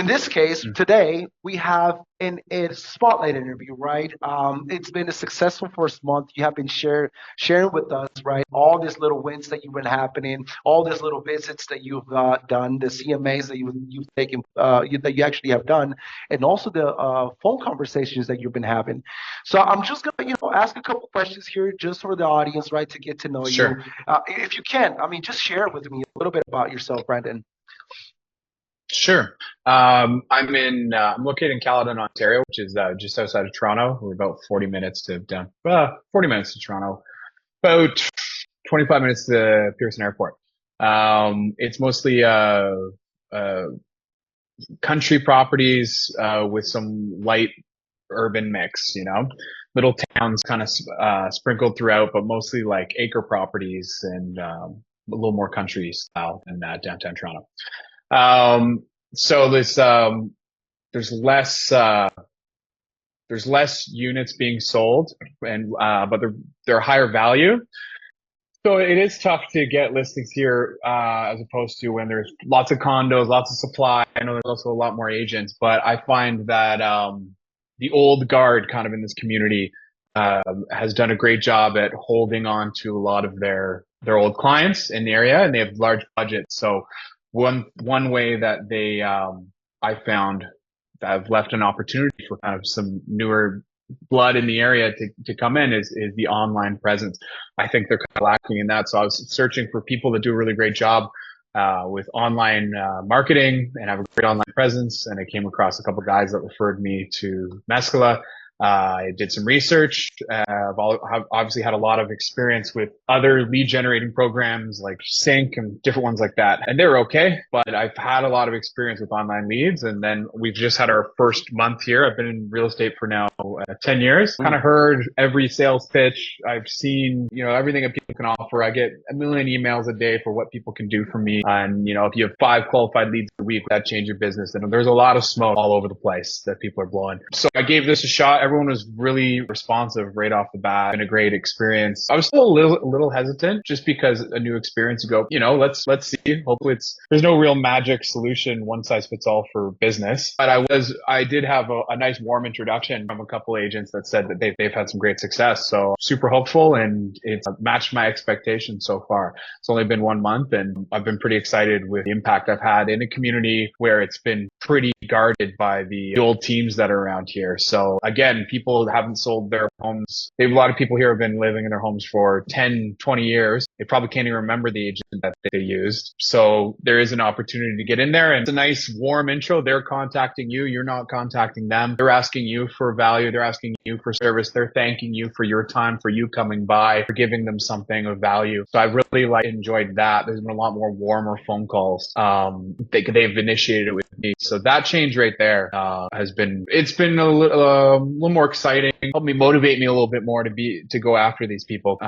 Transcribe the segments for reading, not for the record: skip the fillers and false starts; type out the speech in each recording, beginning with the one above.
In this case, today we have a spotlight interview, right? It's been a successful first month. You have been sharing with us, right? All these little wins that you've been happening, all these little visits that you've done, the CMAs that you've taken, that you actually have done, and also the phone conversations that you've been having. So I'm just gonna, ask a couple questions here, just for the audience, right, to get to know you. Sure. If you can, I mean, just share with me a little bit about yourself, Brandon. Sure. I'm located in Caledon, Ontario, which is just outside of Toronto. We're about 40 minutes to Toronto, about 25 minutes to Pearson Airport. It's mostly uh, country properties with some light urban mix, little towns kind of sprinkled throughout, but mostly like acre properties and a little more country style than downtown Toronto. Um, so there's less units being sold, and but they're higher value. So it is tough to get listings here, as opposed to when there's lots of condos, lots of supply. I know there's also a lot more agents, but I find that the old guard kind of in this community has done a great job at holding on to a lot of their old clients in the area, and they have large budgets. So one way that they I found that have left an opportunity for kind of some newer blood in the area to come in is the online presence. I think they're kind of lacking in that. So I was searching for people that do a really great job with online marketing and have a great online presence. And I came across a couple of guys that referred me to Meskula. I did some research. I've obviously had a lot of experience with other lead generating programs like Sync and different ones like that. And they're okay, but I've had a lot of experience with online leads. And then we've just had our first month here. I've been in real estate for now 10 years. Kind of heard every sales pitch. I've seen, everything that people can offer. I get a million emails a day for what people can do for me. And, if you have 5 qualified leads a week, that change your business. And there's a lot of smoke all over the place that people are blowing. So I gave this a shot. Everyone was really responsive right off the bat. Been a great experience. I was still a little hesitant just because a new experience. You go, let's see. Hopefully there's no real magic solution, one size fits all for business. But I did have a nice warm introduction from a couple agents that said that they've had some great success. So super hopeful, and it's matched my expectations so far. It's only been 1 month, and I've been pretty excited with the impact I've had in a community where it's been pretty guarded by the old teams that are around here. So again, people haven't sold their homes. A lot of people here have been living in their homes for 10, 20 years. They probably can't even remember the agent that they used. So there is an opportunity to get in there, and it's a nice warm intro. They're contacting you. You're not contacting them. They're asking you for value. They're asking you for service. They're thanking you for your time, for you coming by, for giving them something of value. So I really enjoyed that. There's been a lot more warmer phone calls. They've initiated it with me. So that change right there it's been a little more exciting. Helped me motivate me a little bit more to go after these people.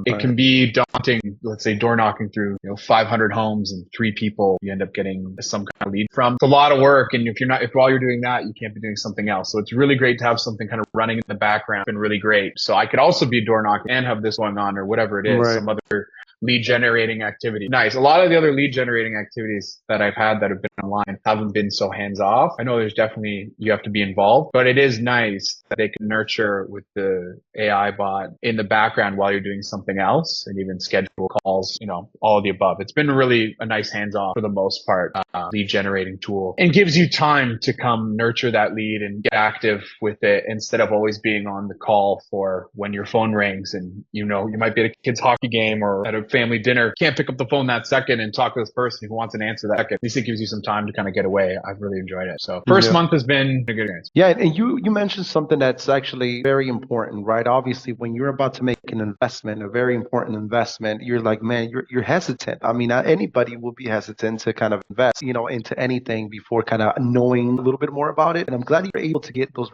It can be daunting, let's say door knocking through 500 homes and 3 people you end up getting some kind of lead from. It's a lot of work, and if while you're doing that, you can't be doing something else. So it's really great to have something kind of running in the background. It's been really great. So I could also be door knocking and have this going on, or whatever it is, Right. some other lead generating activity. Nice. A lot of the other lead generating activities that I've had that have been online haven't been so hands off. I know there's definitely, you have to be involved, but it is nice that they can nurture with the AI bot in the background while you're doing something else, and even schedule calls, all of the above. It's been really a nice hands off for the most part, lead generating tool, and gives you time to come nurture that lead and get active with it instead of always being on the call for when your phone rings and you might be at a kid's hockey game or at a family dinner, can't pick up the phone that second and talk to this person who wants an answer that second. At least it gives you some time to kind of get away. I've really enjoyed it. So first month has been a good experience. Yeah, and you mentioned something that's actually very important, right? Obviously, when you're about to make an investment, a very important investment, you're like, man, you're hesitant. I mean, anybody will be hesitant to kind of invest, into anything before kind of knowing a little bit more about it. And I'm glad you're able to get those,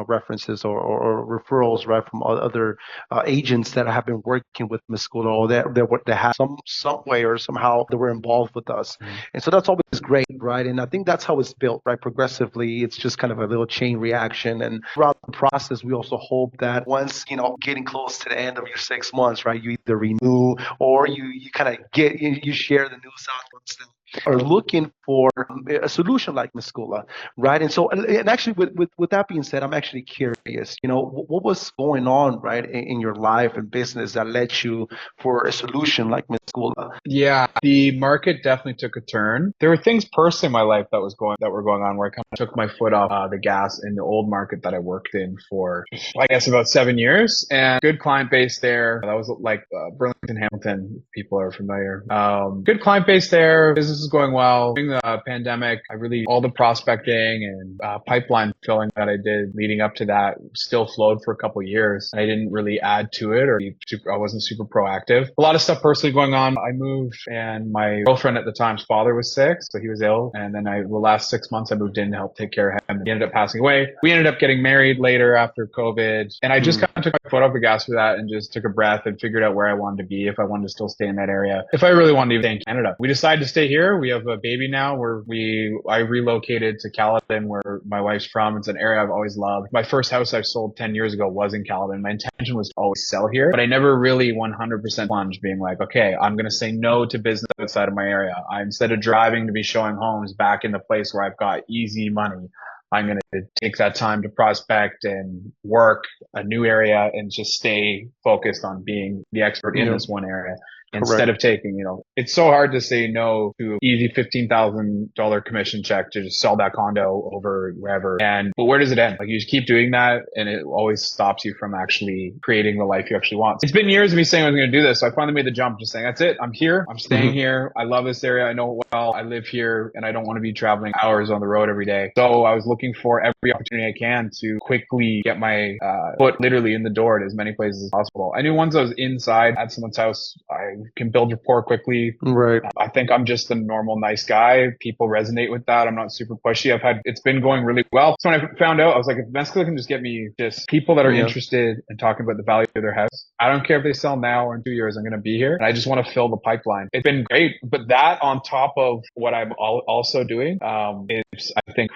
references or referrals, right, from other agents that have been working with Meskula, or that have some way or somehow that were involved with us. And so that's always great, right? And I think that's how it's built, right? Progressively, it's just kind of a little chain reaction. And throughout the process, we also hope that once, getting close to the end of your 6 months, right, you either renew or you kind of you share the news out once are looking for a solution like Meskula, right? And so, and actually, with that being said, I'm actually curious. What was going on, right, in your life and business that led you for a solution like Meskula? Yeah, the market definitely took a turn. There were things personally in my life that were going on where I kind of took my foot off the gas in the old market that I worked in for, I guess, about 7 years. And good client base there. That was like Burlington, Hamilton. If people are familiar. Good client base there. Business is going well. During the pandemic, all the prospecting and pipeline filling that I did leading up to that still flowed for a couple of years. I didn't really add to it I wasn't super proactive. A lot of stuff personally going on. I moved and my girlfriend at the time's father was sick, so he was ill. And then the last 6 months I moved in to help take care of him. He ended up passing away. We ended up getting married later after COVID. And I just kind of took my foot off the gas for that and just took a breath and figured out where I wanted to be, if I wanted to still stay in that area, if I really wanted to stay in Canada. We decided to stay here. We have a baby now I relocated to Caledon, where my wife's from. It's an area I've always loved. My first house I sold 10 years ago was in Caledon. My intention was to always sell here, but I never really 100% plunged being like, okay, I'm going to say no to business outside of my area. Instead of driving to be showing homes back in the place where I've got easy money, I'm going to take that time to prospect and work a new area and just stay focused on being the expert in this one area. Instead of taking, it's so hard to say no to an easy $15,000 commission check to just sell that condo over wherever. But where does it end? Like, you just keep doing that and it always stops you from actually creating the life you actually want. It's been years of me saying I was going to do this. So I finally made the jump, just saying, that's it. I'm here. I'm staying here. I love this area. I know it well. I live here and I don't want to be traveling hours on the road every day. So I was looking for every opportunity I can to quickly get my foot literally in the door at as many places as possible. I knew once I was inside at someone's house, I can build rapport quickly. Right. I think I'm just a normal, nice guy. People resonate with that. I'm not super pushy. It's been going really well. So when I found out, I was like, if Meskula can just get me just people that are interested in talking about the value of their house, I don't care if they sell now or in 2 years, I'm going to be here. And I just want to fill the pipeline. It's been great. But that on top of what I'm also doing, is I think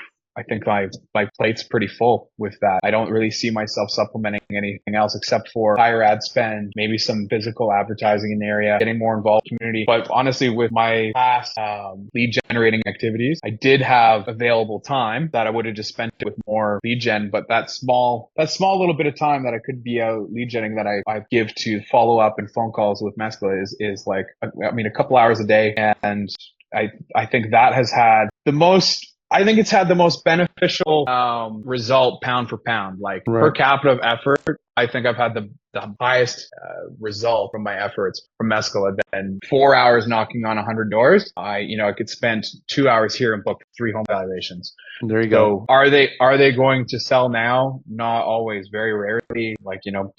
my plate's pretty full with that. I don't really see myself supplementing anything else except for higher ad spend, maybe some physical advertising in the area, getting more involved in the community. But honestly, with my past lead generating activities, I did have available time that I would have just spent with more lead gen. But that small little bit of time that I could be out lead genning that I give to follow up and phone calls with Meskula is like, a couple hours a day. And I think that has had it's had the most beneficial result pound for pound, like per capita of effort. I think I've had the highest result from my efforts from Meskula than 4 hours knocking on 100 doors. I could spend 2 hours here and book 3 home valuations. There you go. So are they going to sell now? Not always, very rarely,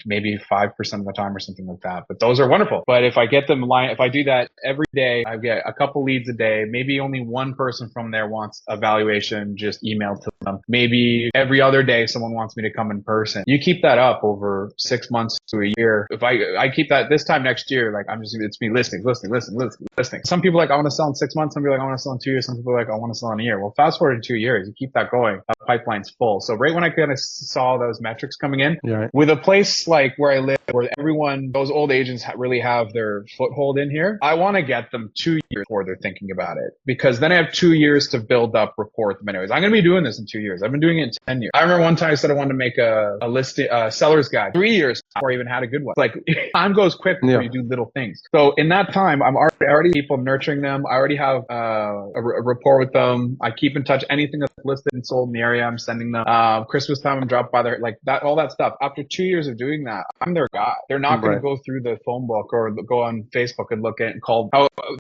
maybe 5% of the time or something like that. But those are wonderful. But if I get them if I do that every day, I get a couple leads a day. Maybe only one person from there wants a valuation just emailed to them. Maybe every other day someone wants me to come in person. You keep that up over 6 months to a year. If I keep that this time next year, it's me listing. Some people are like, I want to sell in 6 months. Some people are like, I want to sell in 2 years. Some people are like, I want to sell in a year. Well, fast forward in 2 years, you keep that going. That pipeline's full. So right when I kind of saw those metrics coming in, with a place like where I live, where those old agents really have their foothold in here, I want to get them 2 years before they're thinking about it, because then I have 2 years to build up rapport with them anyways. I'm going to be doing this in 2 years. I've been doing it in 10 years. I remember one time I said I wanted to make a listing, seller's guide, 3 years before I even had a good one. Like, time goes quick before you do little things. So in that time, I'm already people nurturing them. I already have a rapport with them. I keep in touch. Anything that's listed and sold in the area, I'm sending them. Christmas time, I'm dropped by there, like that, all that stuff. After 2 years of doing that, I'm their guy. They're not going to go through the phone book or go on Facebook and look at and call.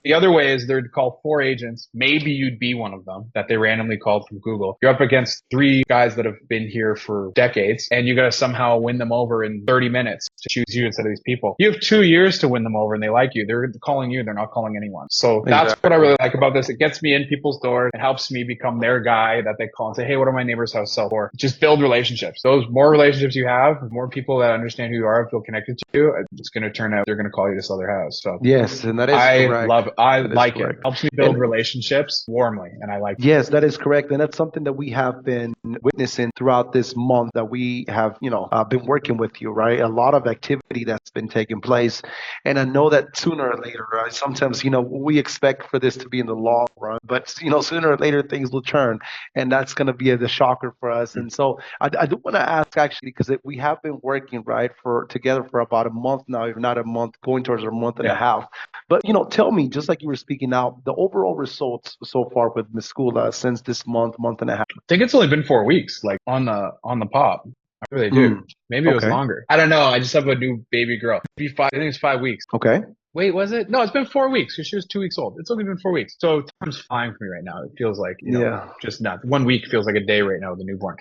The other way is they'd call 4 agents. Maybe you'd be one of them that they randomly called from Google. You're up against 3 guys that have been here for decades, and you got to somehow win them over in 30 minutes to choose you instead of these people. You have 2 years to win them over and they like you. They're calling you. They're not calling anyone. So that's what I really like about this. It gets me in people's doors. It helps me become their guy that they call and say, hey, what do my neighbor's house sell for? Just build relationships. Those more relationships you have, more people that understand who you are, feel connected to you, it's going to turn out they're going to call you to sell their house. So yes, and that is correct. I like it. Helps me build relationships warmly, and I like it. Yes, that is correct. And that's something that we have been witnessing throughout this month that we have, been working with you, right? A lot of activity that's been taking place. And I know that sooner or later, sometimes, we expect for this to be in the long run, but, sooner or later things will turn. And that's going to be the shocker for us. And so I do want to ask actually, because we have been working, right, for together for about a month now, if not a month, going towards a month and a half. But, tell me, just like you were speaking now, the overall results so far with Meskula since this month and a half. I think it's only been 4 weeks, like on the pop. I really do. Maybe it was Okay. longer. I don't know. I just have a new baby girl. I think it's 5 weeks. Okay. Wait, was it? No, it's been 4 weeks because she was 2 weeks old. It's only been 4 weeks. So time's flying for me right now. It feels like, Yeah. just nuts. 1 week feels like a day right now with a newborn.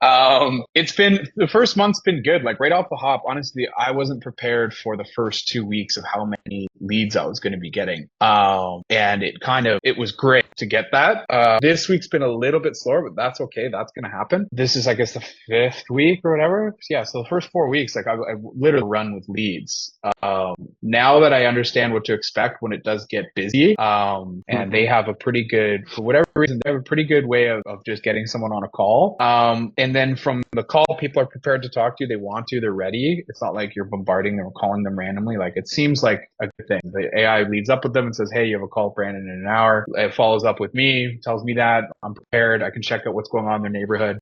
The first month's been good. Like right off the hop, honestly, I wasn't prepared for the first 2 weeks of how many leads I was going to be getting. And it was great to get that. This week's been a little bit slower, but that's okay. That's going to happen. This is, I guess, the 5th week or whatever. Yeah. So the first 4 weeks, like I literally run with leads. Now that I understand what to expect when it does get busy, and they have a pretty good, for whatever reason, they have a pretty good way of just getting someone on a call. And then from the call, people are prepared to talk to you. They want to, they're ready. It's not like you're bombarding them or calling them randomly. Like it seems like a good thing. The AI leads up with them and says, hey, you have a call with Brandon in an hour. It follows up with me, tells me that I'm prepared. I can check out what's going on in their neighborhood.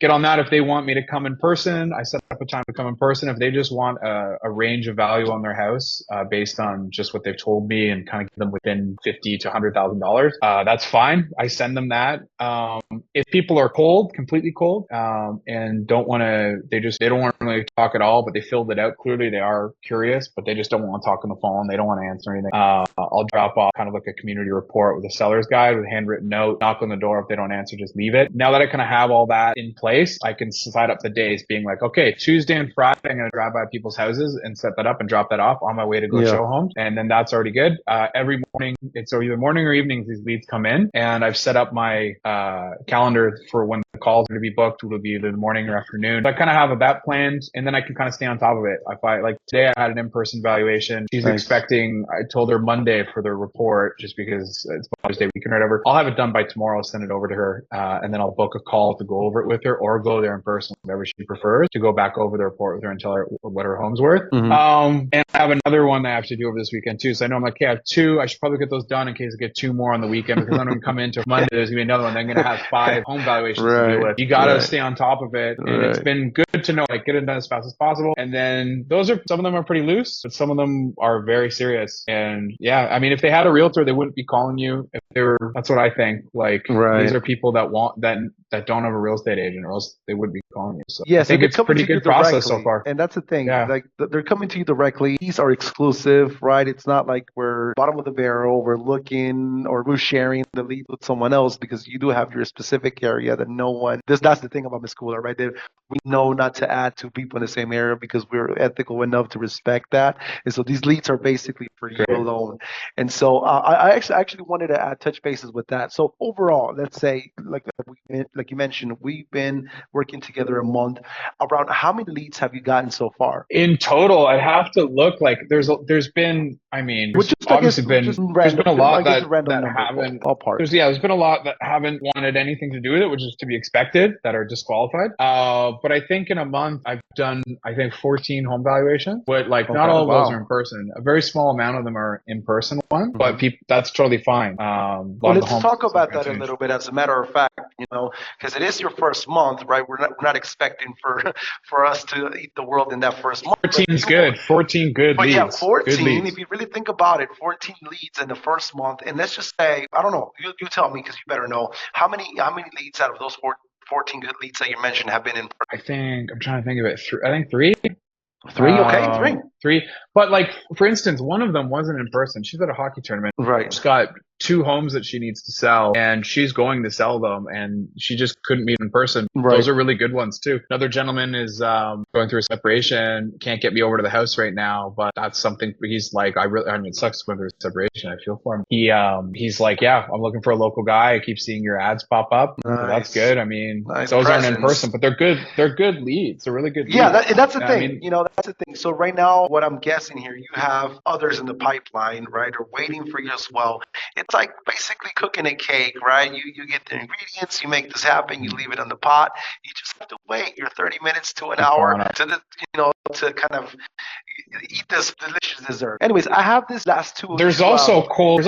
Get on that if they want me to come in person. I set up a time to come in person. If they just want a range of value on their house, based on just what they've told me and kind of give them within $50,000 to $100,000, that's fine. I send them that. If people are completely cold, and don't want to, they don't want to really talk at all, but they filled it out clearly. They are curious, but they just don't want to talk on the phone. They don't want to answer anything. I'll drop off kind of like a community report with a seller's guide with a handwritten note, knock on the door. If they don't answer, just leave it. Now that I kind of have all that in place, I can set up the days being like, okay, Tuesday and Friday, I'm going to drive by people's houses and set that up and drop that off on my way to go show homes. And then that's already good. Every morning, it's either morning or evenings, these leads come in, and I've set up my calendar for when the calls are to be booked. Will be either the morning or afternoon. So I kind of have that planned, and then I can kind of stay on top of it. If I like today, I had an in-person valuation. She's expecting. I told her Monday for the report, just because it's Mother's Day weekend or whatever. I'll have it done by tomorrow. I'll send it over to her, and then I'll book a call to go over it with her, or go there in person, whatever she prefers, to go back over the report with her and tell her what her home's worth. And I have another one that I have to do over this weekend too. So I know I'm like, okay, I have 2. I should probably get those done in case I get 2 more on the weekend, because then when I come into Monday, there's gonna be another one. Then I'm gonna have 5 home valuations to deal with. You gotta stay on top of it, and it's been good to know, like, get it done as fast as possible. And then some of them are pretty loose, but some of them are very serious. And yeah, I mean, if they had a realtor, they wouldn't be calling you. If they were, that's what I think. Like, these are people that don't have a real estate agent, or else they would be calling you. So I think it's a pretty good process so far. And that's the thing. Like, they're coming to you directly. These are exclusive, right? It's not like we're bottom of the barrel, we're looking, or we're sharing the lead with someone else, because you do have your specific area that no one. That's the thing about Meskula, right? That we know not to add 2 people in the same area, because we're ethical enough to respect that. And so these leads are basically for you alone. And so I actually wanted to touch bases with that. So overall, let's say, like you mentioned, we've been working together a month. Around how many leads have you gotten so far? In total, I'd have to look. Like, there's been, I mean, there's obviously been a lot that haven't. There's been a lot that haven't wanted anything to do with it, which is to be expected, that are disqualified. But I think in a month I've done, I think, 14 home valuations. But like, not all of those are in person. A very small amount of them are in person ones, but that's totally fine. Well, let's talk about that a little bit. As a matter of fact, because it is your first month, right? We're not expecting for us to eat the world in that first month. 14 is good. 14 good leads. Yeah, 14. If you really think about it, 14 leads in the first month, and let's just say, I don't know. You tell me, because you better know how many leads out of those 14 good leads that you mentioned have been in. I think I'm trying to think of it. I think 3. 3, okay, 3. But like, for instance, one of them wasn't in person. She's at a hockey tournament. Right. She's got 2 homes that she needs to sell, and she's going to sell them, and she just couldn't meet in person. Right. Those are really good ones too. Another gentleman is going through a separation, can't get me over to the house right now, but that's something he's like, I mean, it sucks going through a separation. I feel for him. He's like, yeah, I'm looking for a local guy. I keep seeing your ads pop up. Nice. So that's good. I mean, those aren't in person, but they're good. They're good leads. They're really good leads. Yeah, that's the thing. I mean, that's the thing. So right now, what I'm guessing here, you have others in the pipeline, right, or waiting for you as well. It it's like basically cooking a cake, right? You get the ingredients, you make this happen, you leave it on the pot. You just have to wait your 30 minutes to an Keep hour going up. to kind of eat this delicious dessert. Anyways, I have this last two. There's also cold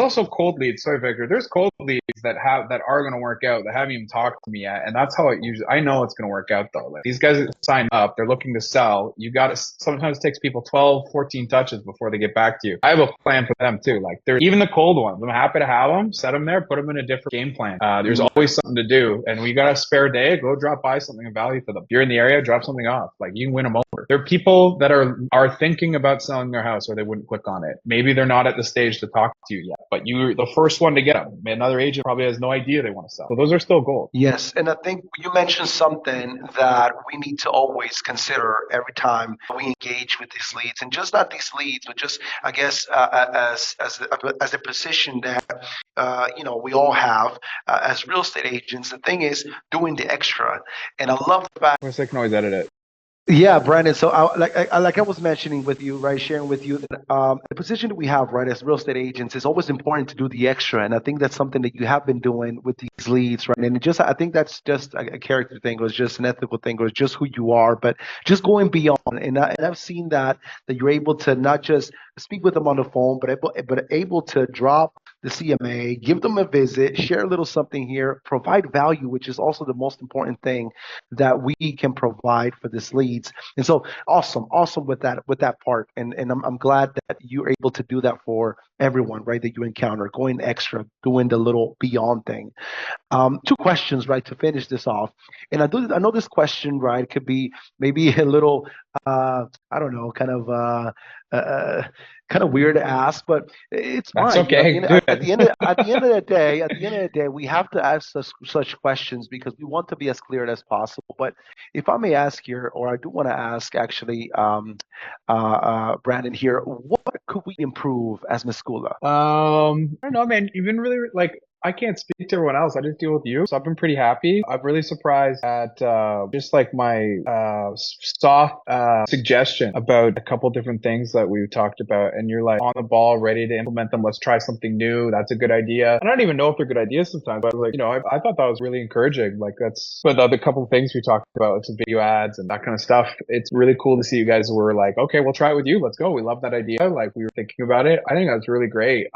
leads. Sorry, Victor. There's cold leads that are going to work out that haven't even talked to me yet, and that's how it usually. I know it's going to work out though. Like, these guys that sign up, they're looking to sell. You got to. Sometimes it takes people 12, 14 touches before they get back to you. I have a plan for them too. Like, there's even the cold ones. I'm happy to have them. Set them there. Put them in a different game plan. There's always something to do, and when you got a spare day, go drop by something of value for them. If you're in the area, drop something off. Like, you can win them over. There are people that are thinking about selling their house, or they wouldn't click on it. Maybe they're not at the stage to talk to you yet, but you're the first one to get them. Another agent probably has no idea they want to sell. So those are still gold. Yes, and I think you mentioned something that we need to always consider every time we engage with these leads, and just not these leads, but just I guess as a position that we all have as real estate agents. The thing is doing the extra, and I love the fact. I wish I can always edit it. Yeah, Brandon. So, like I was mentioning with you, right, sharing with you that the position that we have, right, as real estate agents, is always important to do the extra, and I think that's something that you have been doing with these leads, right? And I think that's just a character thing, or it's just an ethical thing, or it's just who you are, but just going beyond. And I've seen that you're able to not just speak with them on the phone, but able to drop the CMA, give them a visit, share a little something here, provide value, which is also the most important thing that we can provide for this leads. And so awesome with that part. And I'm glad that you're able to do that for everyone, right? That you encounter, going extra, doing the little beyond thing. Two questions, right, to finish this off. And I know this question, right, could be maybe a little, I don't know, kind of weird to ask, but it's That's fine. okay. At the end of the day, we have to ask such questions because we want to be as clear as possible. But if I may ask here, or I do want to ask actually, Brandon here, what could we improve as Meskula? I don't know, man. You've been really like, I can't speak to everyone else. I just deal with you. So I've been pretty happy. I'm really surprised at just like my soft suggestion about a couple different things that we've talked about. And you're like on the ball, ready to implement them. Let's try something new. That's a good idea. I don't even know if they're good ideas sometimes, but like, I thought that was really encouraging. Like, that's, but the other couple of things we talked about, like some video ads and that kind of stuff. It's really cool to see you guys were like, okay, we'll try it with you. Let's go. We love that idea. Like, we were thinking about it. I think that's really great.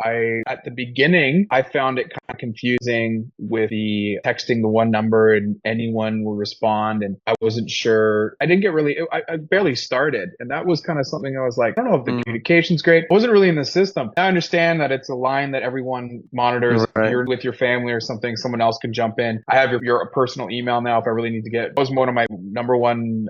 At the beginning, I found it kind of confusing with the texting the one number and anyone will respond. And I wasn't sure. I didn't get really, I barely started. And that was kind of something I was like, I don't know if the communication's great. I wasn't really in the system. I understand that it's a line that everyone monitors. Right. If you're with your family or something, someone else can jump in. I have your personal email now if I really need to get. That was one of my number one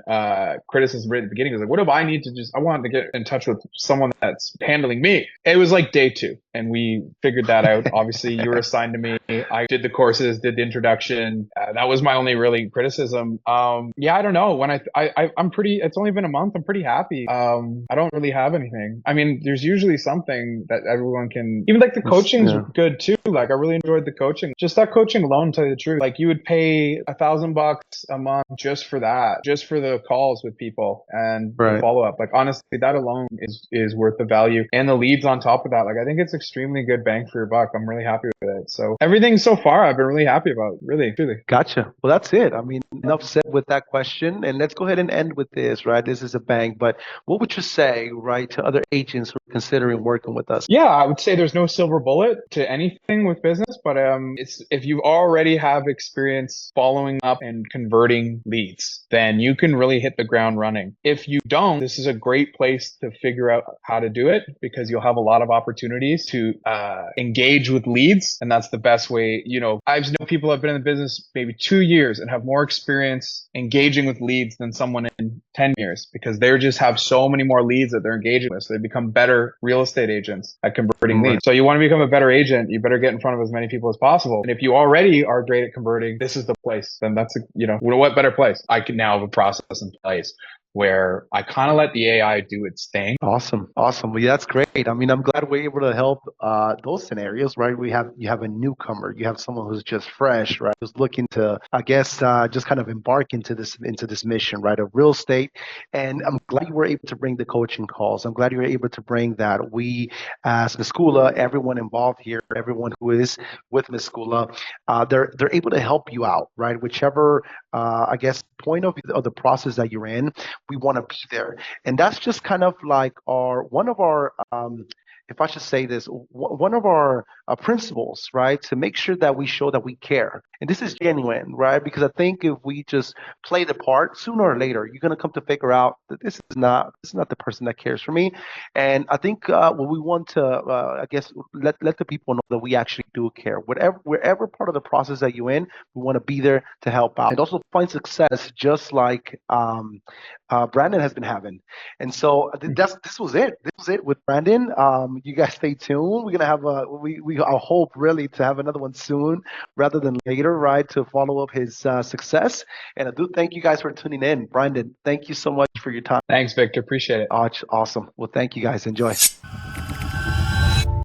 criticisms right at the beginning. Was like, what if I need to I wanted to get in touch with someone that's handling me. It was like day 2. And we figured that out. Obviously, you were assigned to me. I did the courses, did the introduction. That was my only really criticism. Yeah, I don't know. When I'm pretty. It's only been a month. I'm pretty happy. I don't really have anything. I mean, there's usually something that everyone can. Even like the coaching's good too. Like, I really enjoyed the coaching. Just that coaching alone, to tell you the truth. Like, you would pay $1,000 a month just for that, just for the calls with people and the follow up. Like, honestly, that alone is worth the value, and the leads on top of that. Like, I think it's extremely good bang for your buck. I'm really happy with it. So everything so far, I've been really happy about. Really, truly. Gotcha. Well, that's it. I mean, enough said with that question. And let's go ahead and end with this, right? This is a bang. But what would you say, right, to other agents who are considering working with us? Yeah, I would say there's no silver bullet to anything with business, but it's if you already have experience following up and converting leads, then you can really hit the ground running. If you don't, this is a great place to figure out how to do it because you'll have a lot of opportunities to engage with leads, and that's the best way. I've known people have been in the business maybe 2 years and have more experience engaging with leads than someone in 10 years because they just have so many more leads that they're engaging with. So they become better real estate agents at converting leads. So you want to become a better agent, you better get in front of as many people as possible. And if you already are great at converting, this is the place. Then that's what better place? I can now have a process in place where I kind of let the AI do its thing. Awesome, awesome. Well, yeah, that's great. I mean, I'm glad we're able to help those scenarios, right? You have a newcomer, you have someone who's just fresh, right? Who's looking to, I guess, just kind of embark into this mission, right, of real estate. And I'm glad you were able to bring the coaching calls. I'm glad you were able to bring that. We, as Meskula, everyone involved here, everyone who is with Meskula, they're able to help you out, right? Whichever, I guess, point of the process that you're in, we want to be there. And that's just kind of like our one of our if I should say this, one of our principles, right? To make sure that we show that we care. And this is genuine, right? Because I think if we just play the part, sooner or later, you're going to come to figure out that this is not the person that cares for me. And I think what we want to, I guess, let the people know that we actually do care. Wherever part of the process that you're in, we want to be there to help out and also find success, just like Brandon has been having. And so that's this was it. This was it with Brandon. You guys stay tuned. We're gonna have we I hope really to have another one soon rather than later, right? To follow up his success. And I do thank you guys for tuning in. Brandon, thank you so much for your time. Thanks, Victor. Appreciate it. Awesome. Well, thank you guys. Enjoy.